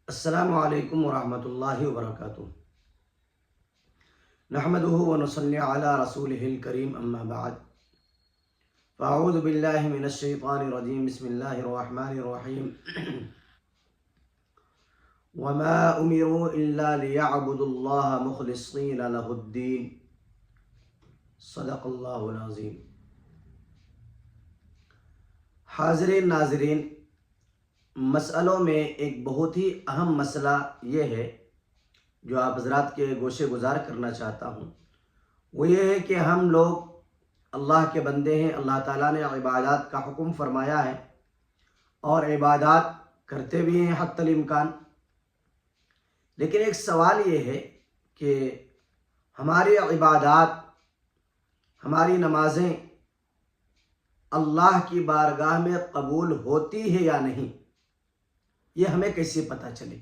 السلام علیکم ورحمۃ اللہ وبرکاتہ۔ نحمدہ ونصلی علی رسولہ الکریم، اما بعد فاعوذ باللہ من الشیطان الرجیم، بسم اللہ الرحمن الرحیم۔ وما امروا الا لیعبدوا اللہ مخلصین لہ الدین، صدق اللہ العظیم۔ حاضرین ناظرین، مسئلوں میں ایک بہت ہی اہم مسئلہ یہ ہے جو آپ حضرات کے گوشے گزار کرنا چاہتا ہوں، وہ یہ ہے کہ ہم لوگ اللہ کے بندے ہیں۔ اللہ تعالیٰ نے عبادات کا حکم فرمایا ہے اور عبادات کرتے بھی ہیں حتی الامکان، لیکن ایک سوال یہ ہے کہ ہماری عبادات، ہماری نمازیں اللہ کی بارگاہ میں قبول ہوتی ہے یا نہیں، یہ ہمیں کیسے پتہ چلے؟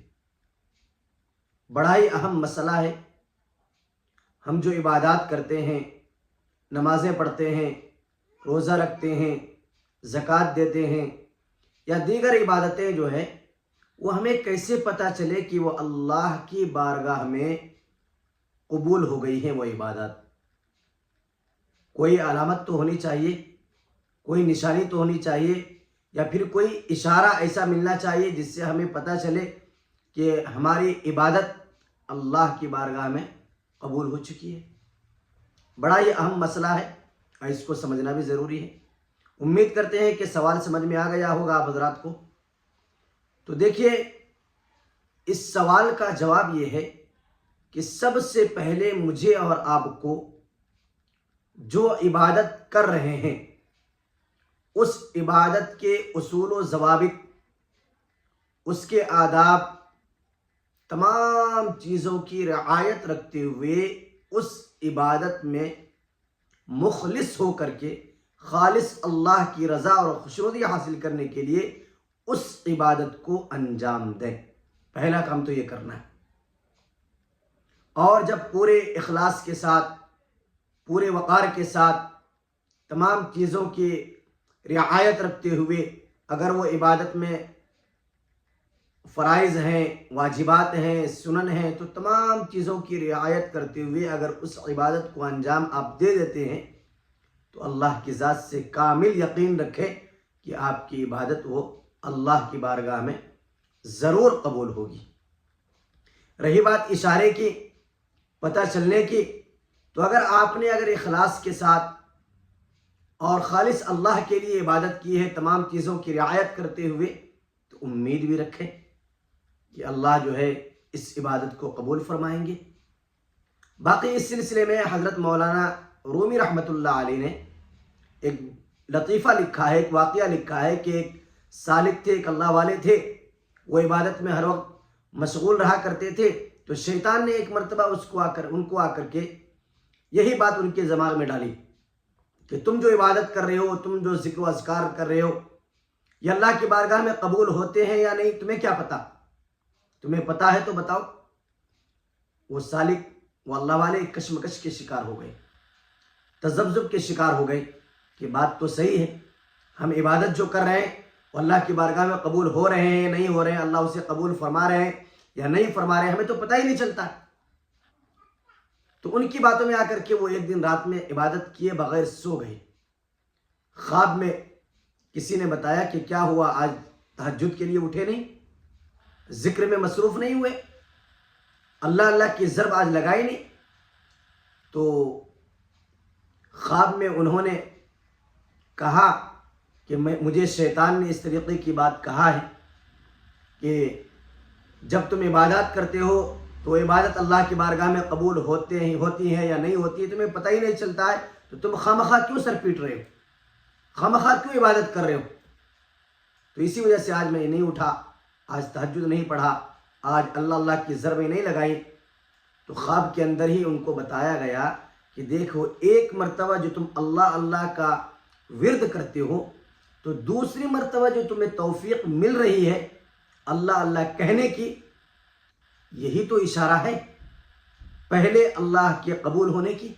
بڑا ہی اہم مسئلہ ہے۔ ہم جو عبادات کرتے ہیں، نمازیں پڑھتے ہیں، روزہ رکھتے ہیں، زکوٰۃ دیتے ہیں یا دیگر عبادتیں جو ہیں، وہ ہمیں کیسے پتہ چلے کہ وہ اللہ کی بارگاہ میں قبول ہو گئی ہیں وہ عبادات؟ کوئی علامت تو ہونی چاہیے، کوئی نشانی تو ہونی چاہیے، یا پھر کوئی اشارہ ایسا ملنا چاہیے جس سے ہمیں پتہ چلے کہ ہماری عبادت اللہ کی بارگاہ میں قبول ہو چکی ہے۔ بڑا ہی اہم مسئلہ ہے اور اس کو سمجھنا بھی ضروری ہے۔ امید کرتے ہیں کہ سوال سمجھ میں آ گیا ہوگا آپ حضرات کو۔ تو دیکھیے، اس سوال کا جواب یہ ہے کہ سب سے پہلے مجھے اور آپ کو جو عبادت کر رہے ہیں، اس عبادت کے اصول و ضوابط، اس کے آداب، تمام چیزوں کی رعایت رکھتے ہوئے اس عبادت میں مخلص ہو کر کے خالص اللہ کی رضا اور خوشنودی حاصل کرنے کے لیے اس عبادت کو انجام دیں۔ پہلا کام تو یہ کرنا ہے، اور جب پورے اخلاص کے ساتھ، پورے وقار کے ساتھ، تمام چیزوں کی رعایت رکھتے ہوئے، اگر وہ عبادت میں فرائض ہیں، واجبات ہیں، سنن ہیں، تو تمام چیزوں کی رعایت کرتے ہوئے اگر اس عبادت کو انجام آپ دے دیتے ہیں تو اللہ کی ذات سے کامل یقین رکھیں کہ آپ کی عبادت وہ اللہ کی بارگاہ میں ضرور قبول ہوگی۔ رہی بات اشارے کی، پتہ چلنے کی، تو اگر اخلاص کے ساتھ اور خالص اللہ کے لیے عبادت کی ہے، تمام چیزوں کی رعایت کرتے ہوئے، تو امید بھی رکھیں کہ اللہ جو ہے اس عبادت کو قبول فرمائیں گے۔ باقی اس سلسلے میں حضرت مولانا رومی رحمۃ اللہ علیہ نے ایک لطیفہ لکھا ہے، ایک واقعہ لکھا ہے کہ ایک سالک تھے، ایک اللہ والے تھے، وہ عبادت میں ہر وقت مشغول رہا کرتے تھے۔ تو شیطان نے ایک مرتبہ ان کو آ کر کے یہی بات ان کے دماغ میں ڈالی کہ تم جو عبادت کر رہے ہو، تم جو ذکر و اذکار کر رہے ہو، یہ اللہ کی بارگاہ میں قبول ہوتے ہیں یا نہیں، تمہیں کیا پتہ؟ تمہیں پتہ ہے تو بتاؤ۔ وہ سالک، وہ اللہ والے کشمکش کے شکار ہو گئے، تذبذب کے شکار ہو گئے کہ بات تو صحیح ہے، ہم عبادت جو کر رہے ہیں وہ اللہ کی بارگاہ میں قبول ہو رہے ہیں، نہیں ہو رہے ہیں، اللہ اسے قبول فرما رہے ہیں یا نہیں فرما رہے ہیں، ہمیں تو پتہ ہی نہیں چلتا۔ تو ان کی باتوں میں آ کر کے وہ ایک دن رات میں عبادت کیے بغیر سو گئے۔ خواب میں کسی نے بتایا کہ کیا ہوا، آج تہجد کے لیے اٹھے نہیں، ذکر میں مصروف نہیں ہوئے، اللہ کی ضرب آج لگائی نہیں؟ تو خواب میں انہوں نے کہا کہ مجھے شیطان نے اس طریقے کی بات کہا ہے کہ جب تم عبادات کرتے ہو تو عبادت اللہ کی بارگاہ میں قبول ہوتی ہے یا نہیں ہوتی ہے، تمہیں پتہ ہی نہیں چلتا ہے، تو تم خواہ کیوں سر پیٹ رہے ہو، خواہ کیوں عبادت کر رہے ہو؟ تو اسی وجہ سے آج میں نہیں اٹھا، آج تہجد نہیں پڑھا، آج اللہ کی ضربیں نہیں لگائی۔ تو خواب کے اندر ہی ان کو بتایا گیا کہ دیکھو، ایک مرتبہ جو تم اللہ کا ورد کرتے ہو، تو دوسری مرتبہ جو تمہیں توفیق مل رہی ہے اللہ کہنے کی، یہی تو اشارہ ہے پہلے اللہ کے قبول ہونے کی۔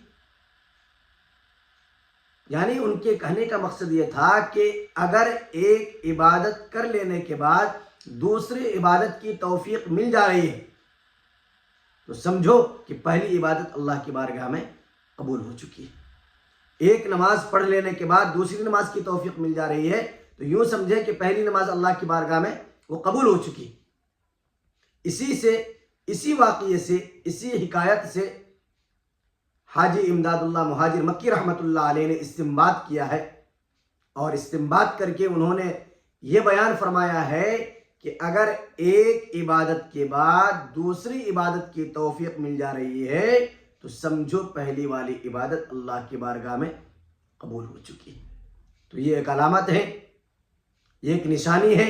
یعنی ان کے کہنے کا مقصد یہ تھا کہ اگر ایک عبادت کر لینے کے بعد دوسری عبادت کی توفیق مل جا رہی ہے تو سمجھو کہ پہلی عبادت اللہ کی بارگاہ میں قبول ہو چکی ہے۔ ایک نماز پڑھ لینے کے بعد دوسری نماز کی توفیق مل جا رہی ہے تو یوں سمجھے کہ پہلی نماز اللہ کی بارگاہ میں وہ قبول ہو چکی۔ اسی واقعے سے، اسی حکایت سے حاجی امداد اللہ مہاجر مکی رحمۃ اللہ علیہ نے استنباط کیا ہے، اور استنباط کر کے انہوں نے یہ بیان فرمایا ہے کہ اگر ایک عبادت کے بعد دوسری عبادت کی توفیق مل جا رہی ہے تو سمجھو پہلی والی عبادت اللہ کی بارگاہ میں قبول ہو چکی۔ تو یہ ایک علامت ہے، یہ ایک نشانی ہے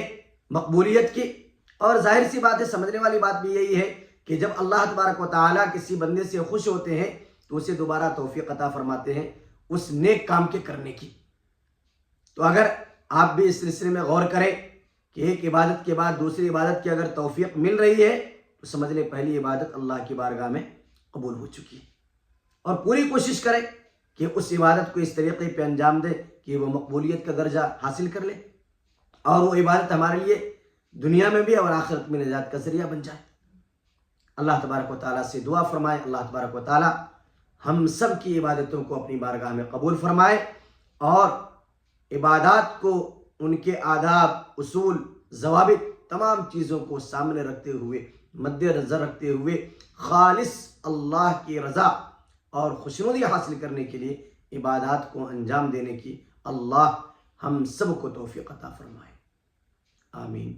مقبولیت کی، اور ظاہر سی بات ہے، سمجھنے والی بات بھی یہی ہے کہ جب اللہ تبارک و تعالیٰ کسی بندے سے خوش ہوتے ہیں تو اسے دوبارہ توفیق عطا فرماتے ہیں اس نیک کام کے کرنے کی۔ تو اگر آپ بھی اس سلسلے میں غور کریں کہ ایک عبادت کے بعد دوسری عبادت کی اگر توفیق مل رہی ہے تو سمجھ لیں پہلی عبادت اللہ کی بارگاہ میں قبول ہو چکی، اور پوری کوشش کریں کہ اس عبادت کو اس طریقے پہ انجام دے کہ وہ مقبولیت کا درجہ حاصل کر لے، اور وہ عبادت ہمارے لیے دنیا میں بھی اور آخرت میں نجات کا ذریعہ بن جائے۔ اللہ تبارک و تعالیٰ سے دعا فرمائے، اللہ تبارک و تعالیٰ ہم سب کی عبادتوں کو اپنی بارگاہ میں قبول فرمائے، اور عبادات کو ان کے آداب، اصول، ضوابط، تمام چیزوں کو سامنے رکھتے ہوئے، مد نظر رکھتے ہوئے خالص اللہ کی رضا اور خوشنودی حاصل کرنے کے لیے عبادات کو انجام دینے کی اللہ ہم سب کو توفیق عطا فرمائے۔ آمین۔